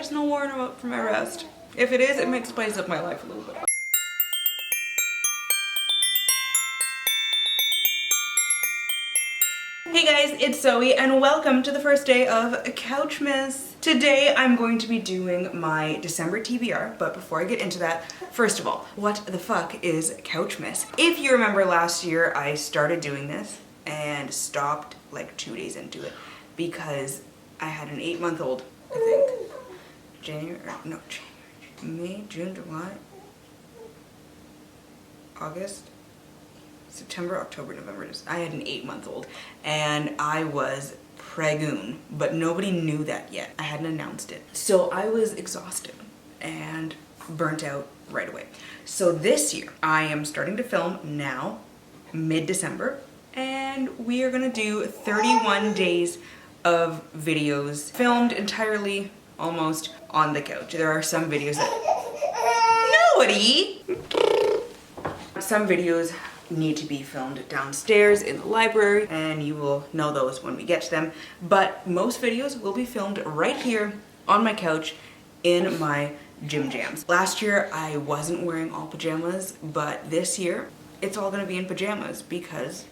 personal warm-up for my rest. If it is, it might spice up my life a little bit. Hey guys, it's Zoe and welcome to the first day of Couchmas. Today I'm going to be doing my December TBR, but before I get into that, first of all, what the fuck is Couchmas? If you remember last year, I started doing this and stopped like 2 days into it because I had an 8-month-old, I think. May, June, July, August, September, October, November. I had an 8-month-old and I was pregoon, but nobody knew that yet. I hadn't announced it. So I was exhausted and burnt out right away. So this year I am starting to film now, mid-December, and we are gonna do 31 days of videos filmed entirely, almost, on the couch. There are some videos that... Nobody! Some videos need to be filmed downstairs in the library, and you will know those when we get to them. But most videos will be filmed right here on my couch in my gym jams. Last year I wasn't wearing all pajamas, but this year it's all gonna be in pajamas because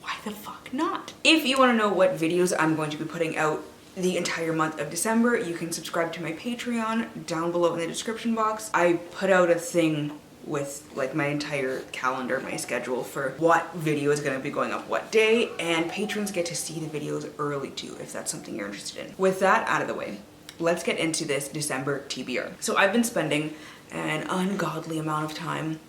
why the fuck not? If you want to know what videos I'm going to be putting out the entire month of December, you can subscribe to my Patreon down below in the description box. I put out a thing with like my entire calendar, my schedule for what video is going to be going up what day, and patrons get to see the videos early too if that's something you're interested in. With that out of the way, let's get into this December TBR. So I've been spending an ungodly amount of time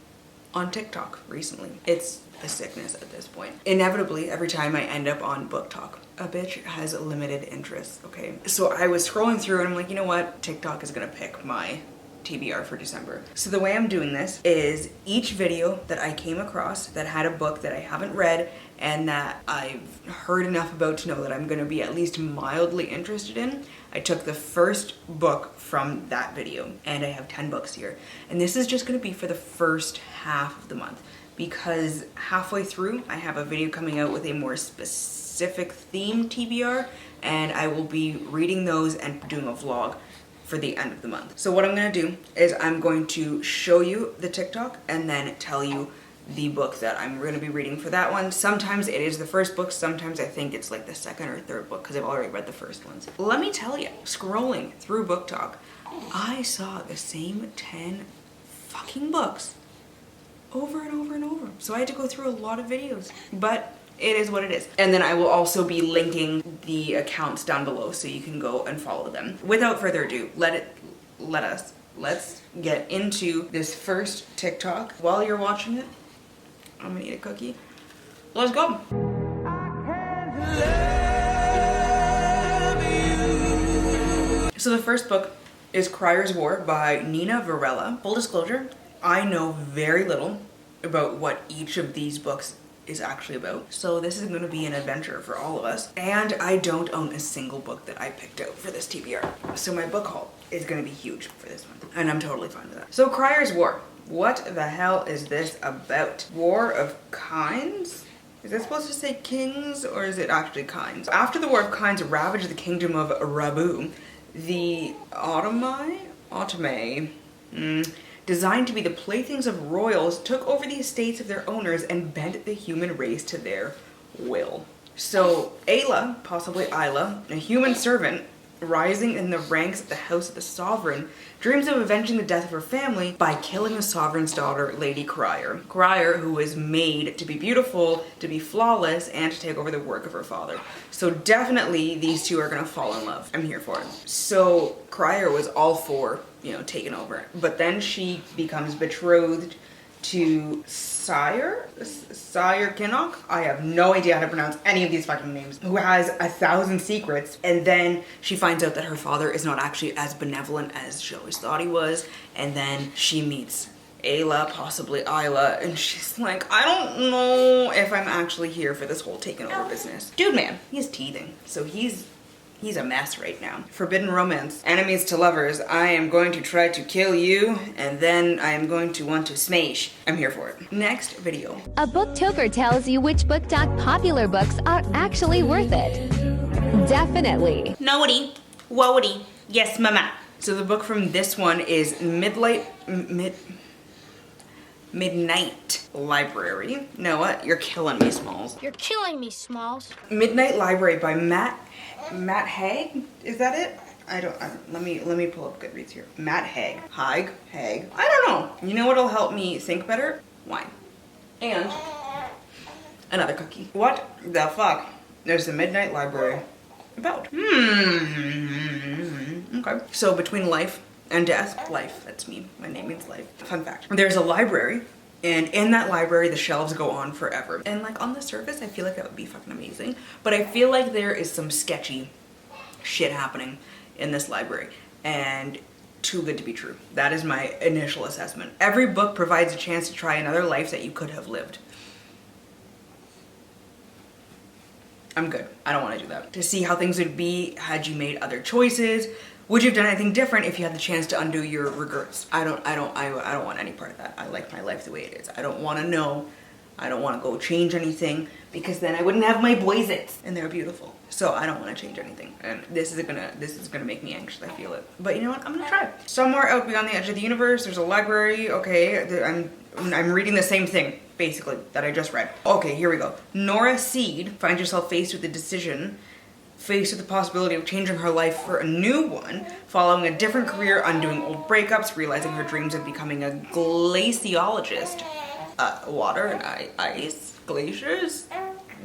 on TikTok recently. It's a sickness at this point. Inevitably, every time I end up on Book Talk, a bitch has limited interest, okay? So I was scrolling through and I'm like, you know what? TikTok is gonna pick my TBR for December. So the way I'm doing this is each video that I came across that had a book that I haven't read and that I've heard enough about to know that I'm gonna be at least mildly interested in, I took the first book from that video, and I have 10 books here. And this is just gonna be for the first half of the month, because halfway through I have a video coming out with a more specific theme TBR, and I will be reading those and doing a vlog for the end of the month. So what I'm gonna do is I'm going to show you the TikTok and then tell you the book that I'm gonna be reading for that one. Sometimes it is the first book, sometimes I think it's like the second or third book because I've already read the first ones. Let me tell you, scrolling through Book Talk, I saw the same 10 fucking books over and over and over. So I had to go through a lot of videos, but it is what it is. And then I will also be linking the accounts down below so you can go and follow them. Without further ado, let's get into this first TikTok. While you're watching it, I'm gonna eat a cookie. Let's go. So the first book is Crier's War by Nina Varela. Full disclosure, I know very little about what each of these books is actually about. So this is going to be an adventure for all of us. And I don't own a single book that I picked out for this TBR. So my book haul is going to be huge for this one. And I'm totally fine with that. So Crier's War. What the hell is this about? War of Kinds? Is that supposed to say kings or is it actually kinds? After the War of Kinds ravaged the kingdom of Rabu, the Ottoman, designed to be the playthings of royals, took over the estates of their owners and bent the human race to their will. So Ayla, possibly Isla, a human servant rising in the ranks of the house of the sovereign, dreams of avenging the death of her family by killing the sovereign's daughter, Lady Crier. Crier, who was made to be beautiful, to be flawless, and to take over the work of her father. So definitely these two are gonna fall in love. I'm here for it. So Crier was all for, you know, taking over. But then she becomes betrothed to Sire Kinnock. I have no idea how to pronounce any of these fucking names. Who has 1,000 secrets, and then she finds out that her father is not actually as benevolent as she always thought he was, and then she meets Ayla, possibly Isla, and she's like, I don't know if I'm actually here for this whole taking over business. Dude, man, he's teething, so he's a mess right now. Forbidden romance. Enemies to lovers. I am going to try to kill you, and then I am going to want to smash. I'm here for it. Next video. A booktoker tells you which BookTok popular books are actually worth it. Definitely. Nobody. Wody. Yes, mama. So the book from this one is Midnight Library. Noah, you're killing me, Smalls. You're killing me, Smalls. Midnight Library by Matt Haig. Is that it? I don't. Let me pull up Goodreads here. Matt Haig. Haig. I don't know. You know what'll help me think better? Wine. And another cookie. What the fuck? There's the Midnight Library about. Okay. So between life and death, life. That's me. My name means life. Fun fact. There's a library. And in that library, the shelves go on forever. And like on the surface, I feel like that would be fucking amazing. But I feel like there is some sketchy shit happening in this library. And too good to be true. That is my initial assessment. Every book provides a chance to try another life that you could have lived. I'm good. I don't want to do that. To see how things would be had you made other choices. Would you have done anything different if you had the chance to undo your regrets? I don't want any part of that. I like my life the way it is. I don't want to know. I don't want to go change anything because then I wouldn't have my boysits and they're beautiful. So I don't want to change anything. And this is gonna make me anxious. I feel it. But you know what? I'm gonna try. Somewhere out beyond the edge of the universe, there's a library. Okay, I'm reading the same thing basically that I just read. Okay, here we go. Nora Seed finds herself faced with a decision. Faced with the possibility of changing her life for a new one, following a different career, undoing old breakups, realizing her dreams of becoming a glaciologist. Water and ice, glaciers?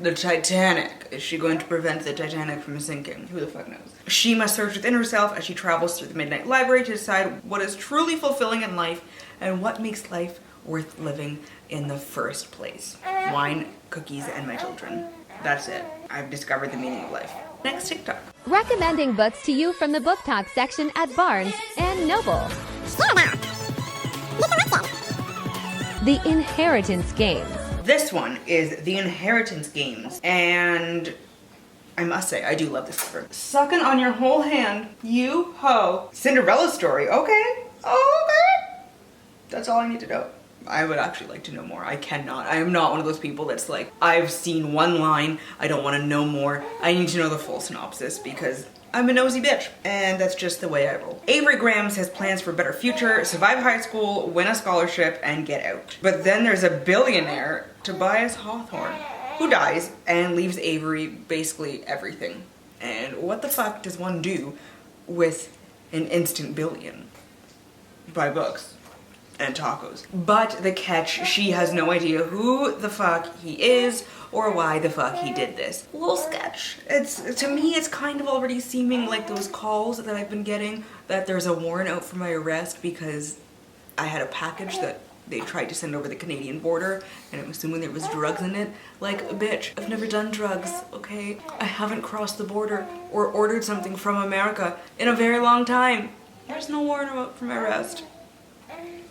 The Titanic. Is she going to prevent the Titanic from sinking? Who the fuck knows? She must search within herself as she travels through the Midnight Library to decide what is truly fulfilling in life and what makes life worth living in the first place. Wine, cookies, and my children. That's it. I've discovered the meaning of life. Next TikTok. Recommending books to you from the Book Talk section at Barnes and Noble. The Inheritance Games. This one is The Inheritance Games, and I must say, I do love this cover. Sucking on your whole hand, you ho. Cinderella story, okay. Okay. That's all I need to know. I would actually like to know more. I cannot. I am not one of those people that's like, I've seen one line, I don't want to know more. I need to know the full synopsis because I'm a nosy bitch. And that's just the way I roll. Avery Grams has plans for a better future, survive high school, win a scholarship, and get out. But then there's a billionaire, Tobias Hawthorne, who dies and leaves Avery basically everything. And what the fuck does one do with an instant billion? Buy books and tacos. But the catch, she has no idea who the fuck he is or why the fuck he did this. A little sketch. To me, it's kind of already seeming like those calls that I've been getting that there's a warrant out for my arrest because I had a package that they tried to send over the Canadian border and I'm assuming there was drugs in it. Like, bitch, I've never done drugs, okay? I haven't crossed the border or ordered something from America in a very long time. There's no warrant out for my arrest.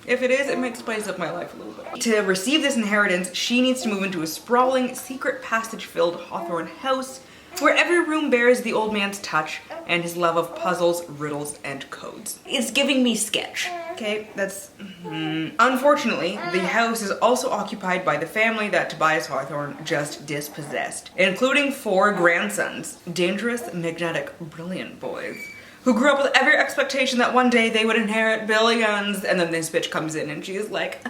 If it is, it might spice up my life a little bit. To receive this inheritance, she needs to move into a sprawling, secret passage-filled Hawthorne house where every room bears the old man's touch and his love of puzzles, riddles, and codes. It's giving me sketch. Okay, that's... Unfortunately, the house is also occupied by the family that Tobias Hawthorne just dispossessed, including 4 grandsons. Dangerous, magnetic, brilliant boys who grew up with every expectation that one day they would inherit billions, and then this bitch comes in and she's like,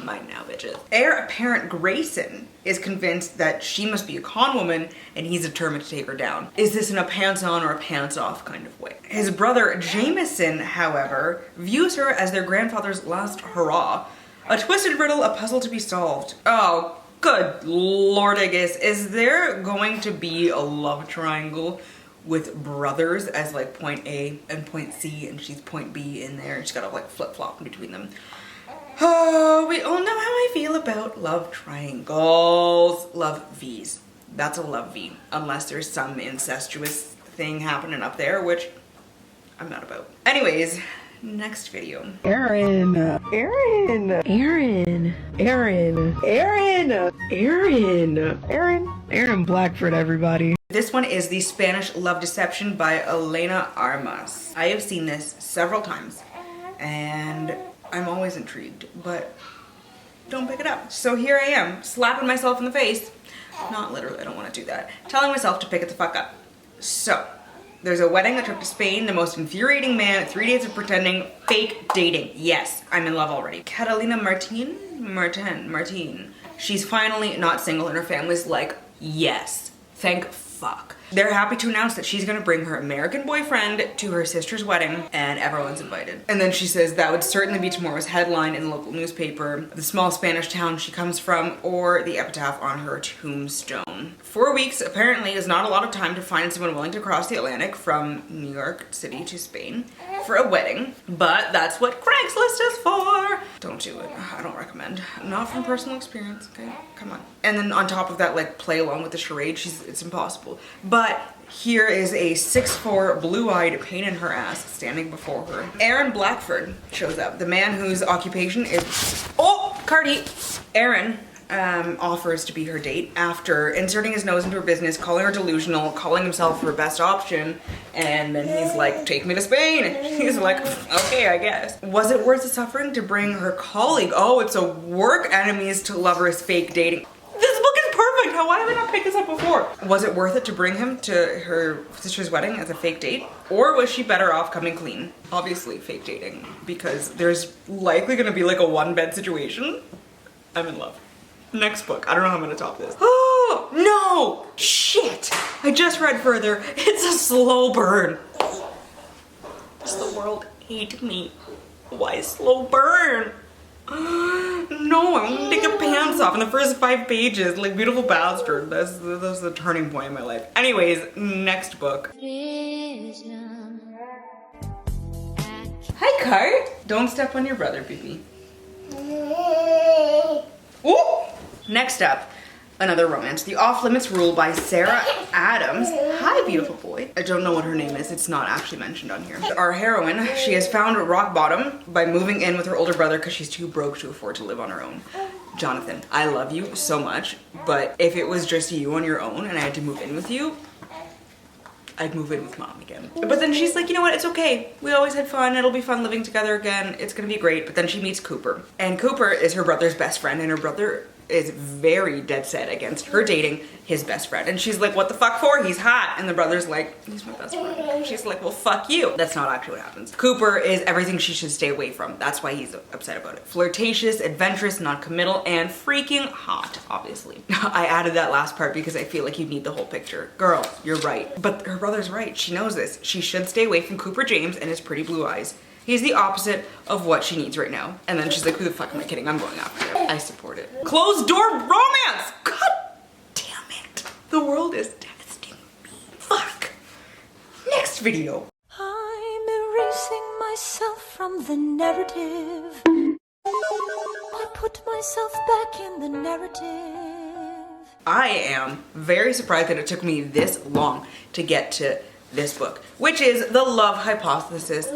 mine now, bitches. Heir apparent Grayson is convinced that she must be a con woman and he's determined to take her down. Is this in a pants on or a pants off kind of way? His brother Jameson, however, views her as their grandfather's last hurrah. A twisted riddle, a puzzle to be solved. Oh, good lord, I guess. Is there going to be a love triangle with brothers as like point A and point C and she's point B in there and she's gotta like flip-flop in between them? Oh, we all know how I feel about love triangles. Love V's. That's a love V. Unless there's some incestuous thing happening up there, which I'm not about. Anyways, next video. Aaron Blackford, everybody. This one is The Spanish Love Deception by Elena Armas. I have seen this several times and I'm always intrigued, but don't pick it up. So here I am, slapping myself in the face. Not literally, I don't want to do that. Telling myself to pick it the fuck up. So, There's a wedding, a trip to Spain, the most infuriating man, 3 days of pretending, fake dating. Yes, I'm in love already. Catalina Martin. She's finally not single and her family's like, yes, thank fuck. They're happy to announce that she's gonna bring her American boyfriend to her sister's wedding and everyone's invited. And then she says that would certainly be tomorrow's headline in the local newspaper, the small Spanish town she comes from, or the epitaph on her tombstone. 4 weeks apparently is not a lot of time to find someone willing to cross the Atlantic from New York City to Spain for a wedding, but that's what Craigslist is for. Don't do it. I don't recommend. Not from personal experience, okay? Come on. And then on top of that, like, play along with the charade, it's impossible. But here is a 6'4", blue-eyed pain in her ass standing before her. Aaron Blackford shows up, the man whose occupation is, oh, Cardi. Aaron offers to be her date after inserting his nose into her business, calling her delusional, calling himself her best option, and then he's like, take me to Spain. He's like, okay, I guess. Was it worth the suffering to bring her colleague, oh, it's a work enemies to lovers fake dating? This book is perfect! Why have I not picked this up before? Was it worth it to bring him to her sister's wedding as a fake date? Or was she better off coming clean? Obviously fake dating, because there's likely gonna be like a one-bed situation. I'm in love. Next book. I don't know how I'm gonna top this. Oh, no! Shit! I just read further. It's a slow burn. Does the world hate me? Why slow burn? No, I want to take the pants off in the first 5 pages. Like, beautiful bastard. That's the turning point in my life. Anyways, next book. Hi, Cart. Don't step on your brother, baby. Ooh! Next up, another romance. The Off Limits Rule by Sarah Adams. Hi, beautiful boy. I don't know what her name is. It's not actually mentioned on here. Our heroine, she has found rock bottom by moving in with her older brother because she's too broke to afford to live on her own. Jonathan, I love you so much, but if it was just you on your own and I had to move in with you, I'd move in with mom again. But then she's like, you know what, it's okay. We always had fun. It'll be fun living together again. It's gonna be great. But then she meets Cooper. And Cooper is her brother's best friend, and her brother is very dead set against her dating his best friend. And she's like, what the fuck for? He's hot. And the brother's like, he's my best friend. She's like, well, fuck you. That's not actually what happens. Cooper is everything she should stay away from. That's why he's upset about it. Flirtatious, adventurous, non-committal, and freaking hot, obviously. I added that last part because I feel like you need the whole picture. Girl, you're right. But her brother's right. She knows this. She should stay away from Cooper James and his pretty blue eyes. He's the opposite of what she needs right now. And then she's like, who the fuck am I kidding? I'm going after him. I support it. Closed door romance! God damn it. The world is devastating me. Fuck. Next video. I'm erasing myself from the narrative. I put myself back in the narrative. I am very surprised that it took me this long to get to this book, which is The Love Hypothesis,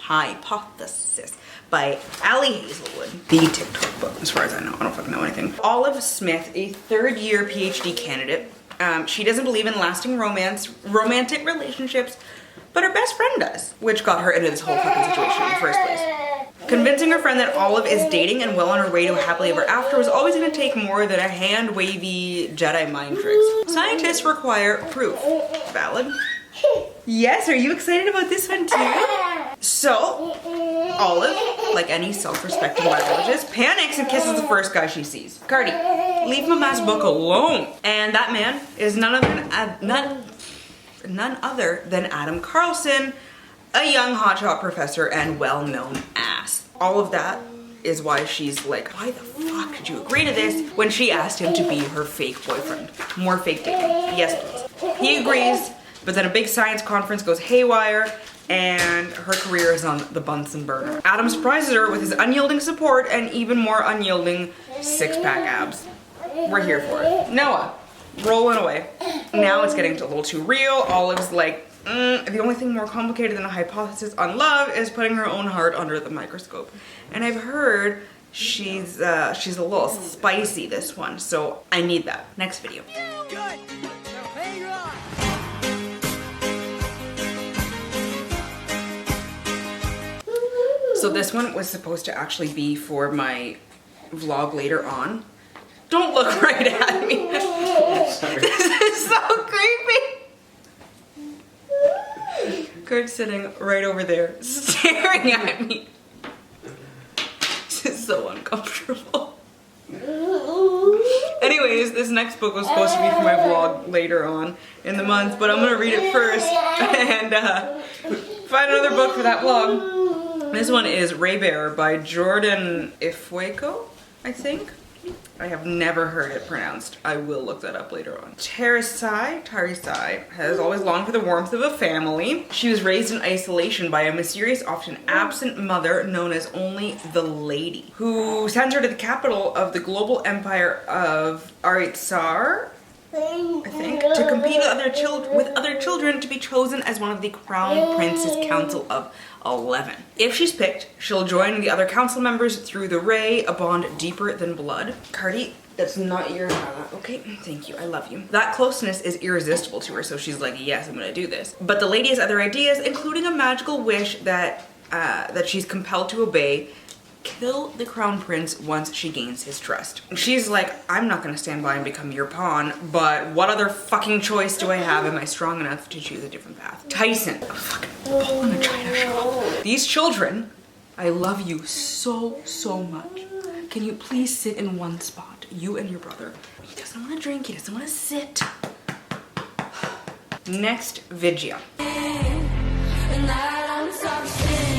Hypothesis by Allie Hazelwood. The TikTok book, as far as I know. I don't fucking know anything. Olive Smith, a third-year PhD candidate. She doesn't believe in lasting romantic relationships, but her best friend does, which got her into this whole fucking situation in the first place. Convincing her friend that Olive is dating and well on her way to a happily ever after was always going to take more than a hand-wavy Jedi mind tricks. Scientists require proof. Valid? Yes, are you excited about this one too? So, Olive, like any self-respecting biologist, panics and kisses the first guy she sees. Cardi, leave Mama's book alone. And that man is none other than Adam Carlson, a young hotshot professor and well-known ass. All of that is why she's like, why the fuck did you agree to this when she asked him to be her fake boyfriend? More fake dating. Yes, please. He agrees, but then a big science conference goes haywire and her career is on the Bunsen burner. Adam surprises her with his unyielding support and even more unyielding six-pack abs. We're here for it. Noah, rolling away. Now it's getting a little too real. Olive's like, the only thing more complicated than a hypothesis on love is putting her own heart under the microscope. And I've heard she's a little spicy, this one, so I need that. Next video. Good. Now pay your eye. So this one was supposed to actually be for my vlog later on. Don't look right at me. This is so creepy. Kurt's sitting right over there, staring at me. This is so uncomfortable. Anyways, this next book was supposed to be for my vlog later on in the month, but I'm gonna read it first and find another book for that vlog. This one is Raybearer by Jordan Ifueko, I think. I have never heard it pronounced. I will look that up later on. Tarisai has always longed for the warmth of a family. She was raised in isolation by a mysterious, often absent mother known as only the Lady, who sends her to the capital of the global empire of Aritsar, I think, to compete with other children to be chosen as one of the Crown Prince's Council of 11. If she's picked, she'll join the other council members through the Ray, a bond deeper than blood. Cardi, that's not your okay, thank you, I love you. That closeness is irresistible to her, so she's like, yes, I'm gonna do this. But the lady has other ideas, including a magical wish that she's compelled to obey. Kill the crown prince once she gains his trust. She's like, I'm not gonna stand by and become your pawn, but what other fucking choice do I have? Am I strong enough to choose a different path? Tyson, a fucking bull in a china shop. These children, I love you so, so much. Can you please sit in one spot? You and your brother. He doesn't wanna drink, he doesn't wanna sit. Next, Vidya.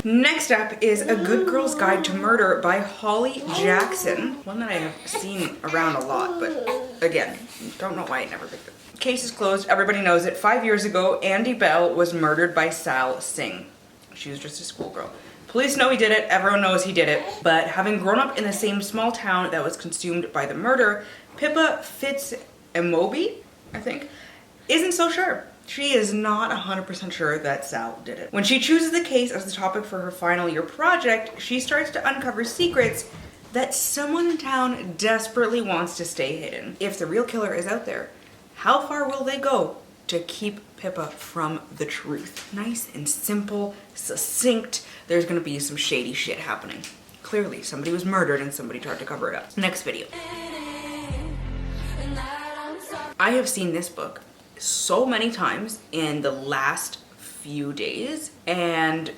Next up is A Good Girl's Guide to Murder by Holly Jackson. One that I have seen around a lot, but again, don't know why I never picked it. Case is closed, everybody knows it. 5 years ago, Andy Bell was murdered by Sal Singh. She was just a schoolgirl. Police know he did it, everyone knows he did it, but having grown up in the same small town that was consumed by the murder, Pippa Fitz-Emobi, I think, isn't so sure. She is not 100% sure that Sal did it. When she chooses the case as the topic for her final year project, she starts to uncover secrets that someone in town desperately wants to stay hidden. If the real killer is out there, how far will they go to keep Pippa from the truth? Nice and simple, succinct. There's gonna be some shady shit happening. Clearly, somebody was murdered and somebody tried to cover it up. Next video. I have seen this book so many times in the last few days and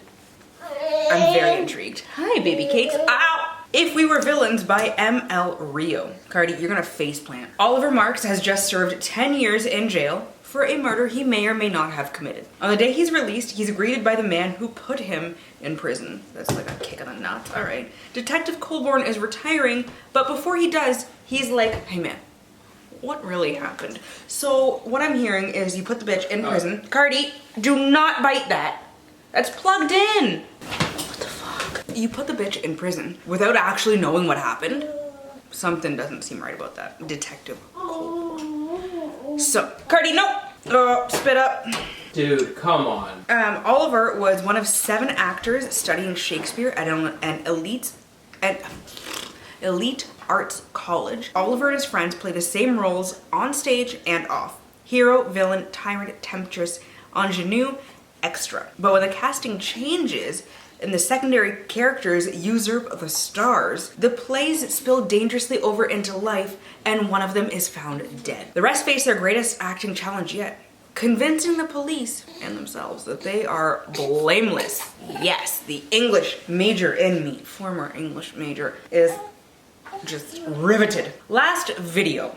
I'm very intrigued. Hi, baby cakes. Ow! If We Were Villains by M.L. Rio. Cardi, you're gonna faceplant. Oliver Marks has just served 10 years in jail for a murder he may or may not have committed. On the day he's released, he's greeted by the man who put him in prison. That's like a kick in the nuts, all right. Detective Colborn is retiring, but before he does, he's like, hey man, what really happened? So what I'm hearing is you put the bitch in prison. Cardi, do not bite that. That's plugged in. What the fuck? You put the bitch in prison without actually knowing what happened? Something doesn't seem right about that. Detective Colborn. So, Cardi, no. Oh, spit up. Dude, come on. Oliver was one of 7 actors studying Shakespeare at an elite arts college. Oliver and his friends play the same roles on stage and off. Hero, villain, tyrant, temptress, ingenue, extra. But when the casting changes and the secondary characters usurp the stars, the plays spill dangerously over into life and one of them is found dead. The rest face their greatest acting challenge yet, convincing the police and themselves that they are blameless. Yes, the English major in me, former English major, is just riveted. Last video.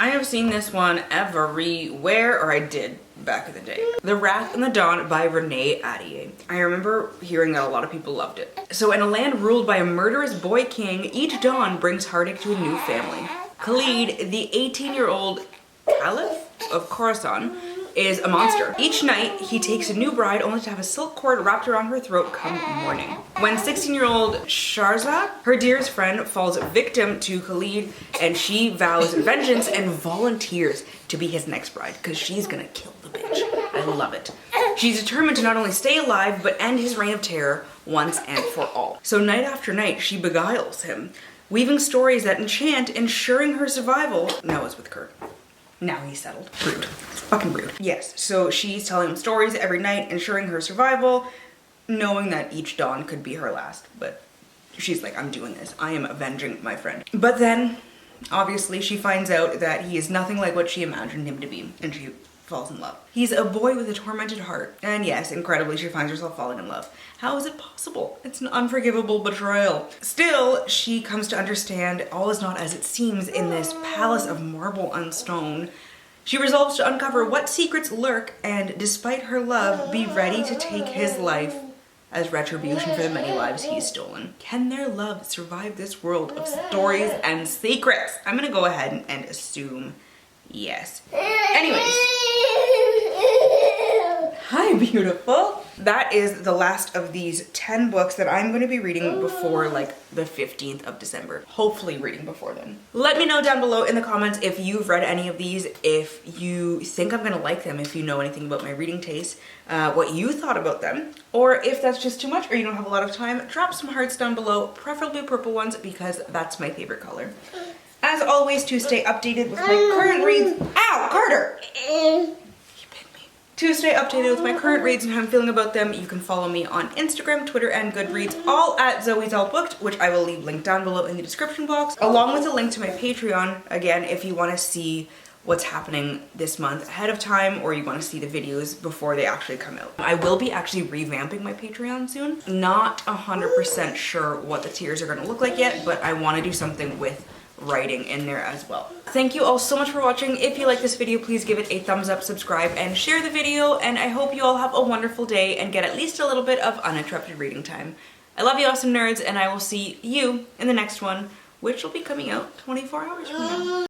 I have seen this one everywhere, or I did back in the day. The Wrath and the Dawn by Renee Attier. I remember hearing that a lot of people loved it. So in a land ruled by a murderous boy king, each dawn brings heartache to a new family. Khalid, the 18-year-old caliph of Khorasan, is a monster. Each night, he takes a new bride only to have a silk cord wrapped around her throat come morning. When 16-year-old Sharzad, her dearest friend, falls victim to Khalid and she vows vengeance and volunteers to be his next bride because she's gonna kill the bitch. I love it. She's determined to not only stay alive but end his reign of terror once and for all. So night after night, she beguiles him, weaving stories that enchant, ensuring her survival. Now it's with Kurt. Now he's settled. Rude. It's fucking rude. Yes, so she's telling him stories every night, ensuring her survival, knowing that each dawn could be her last. But she's like, I'm doing this. I am avenging my friend. But then Obviously, she finds out that he is nothing like what she imagined him to be, and she falls in love. He's a boy with a tormented heart. And yes, incredibly, she finds herself falling in love. How is it possible? It's an unforgivable betrayal. Still, she comes to understand all is not as it seems in this palace of marble and stone. She resolves to uncover what secrets lurk and, despite her love, be ready to take his life as retribution for the many lives he's stolen. Can their love survive this world of stories and secrets? I'm gonna go ahead and assume yes. Anyways. Hi, beautiful. That is the last of these 10 books that I'm going to be reading before like the 15th of December. Hopefully reading before then. Let me know down below in the comments if you've read any of these, if you think I'm going to like them, if you know anything about my reading taste, what you thought about them, or if that's just too much or you don't have a lot of time, drop some hearts down below, preferably purple ones because that's my favorite color. As always, to stay updated with my current reads. Ow, Carter! To stay updated with my current reads and how I'm feeling about them, you can follow me on Instagram, Twitter, and Goodreads, all at Zoe's All Booked, which I will leave linked down below in the description box, along with a link to my Patreon, again, if you want to see what's happening this month ahead of time, or you want to see the videos before they actually come out. I will be actually revamping my Patreon soon. Not 100% sure what the tiers are going to look like yet, but I want to do something with writing in there as well. Thank you all so much for watching. If you like this video, please give it a thumbs up, subscribe, and share the video, and I hope you all have a wonderful day and get at least a little bit of uninterrupted reading time. I love you awesome nerds, and I will see you in the next one, which will be coming out 24 hours from now.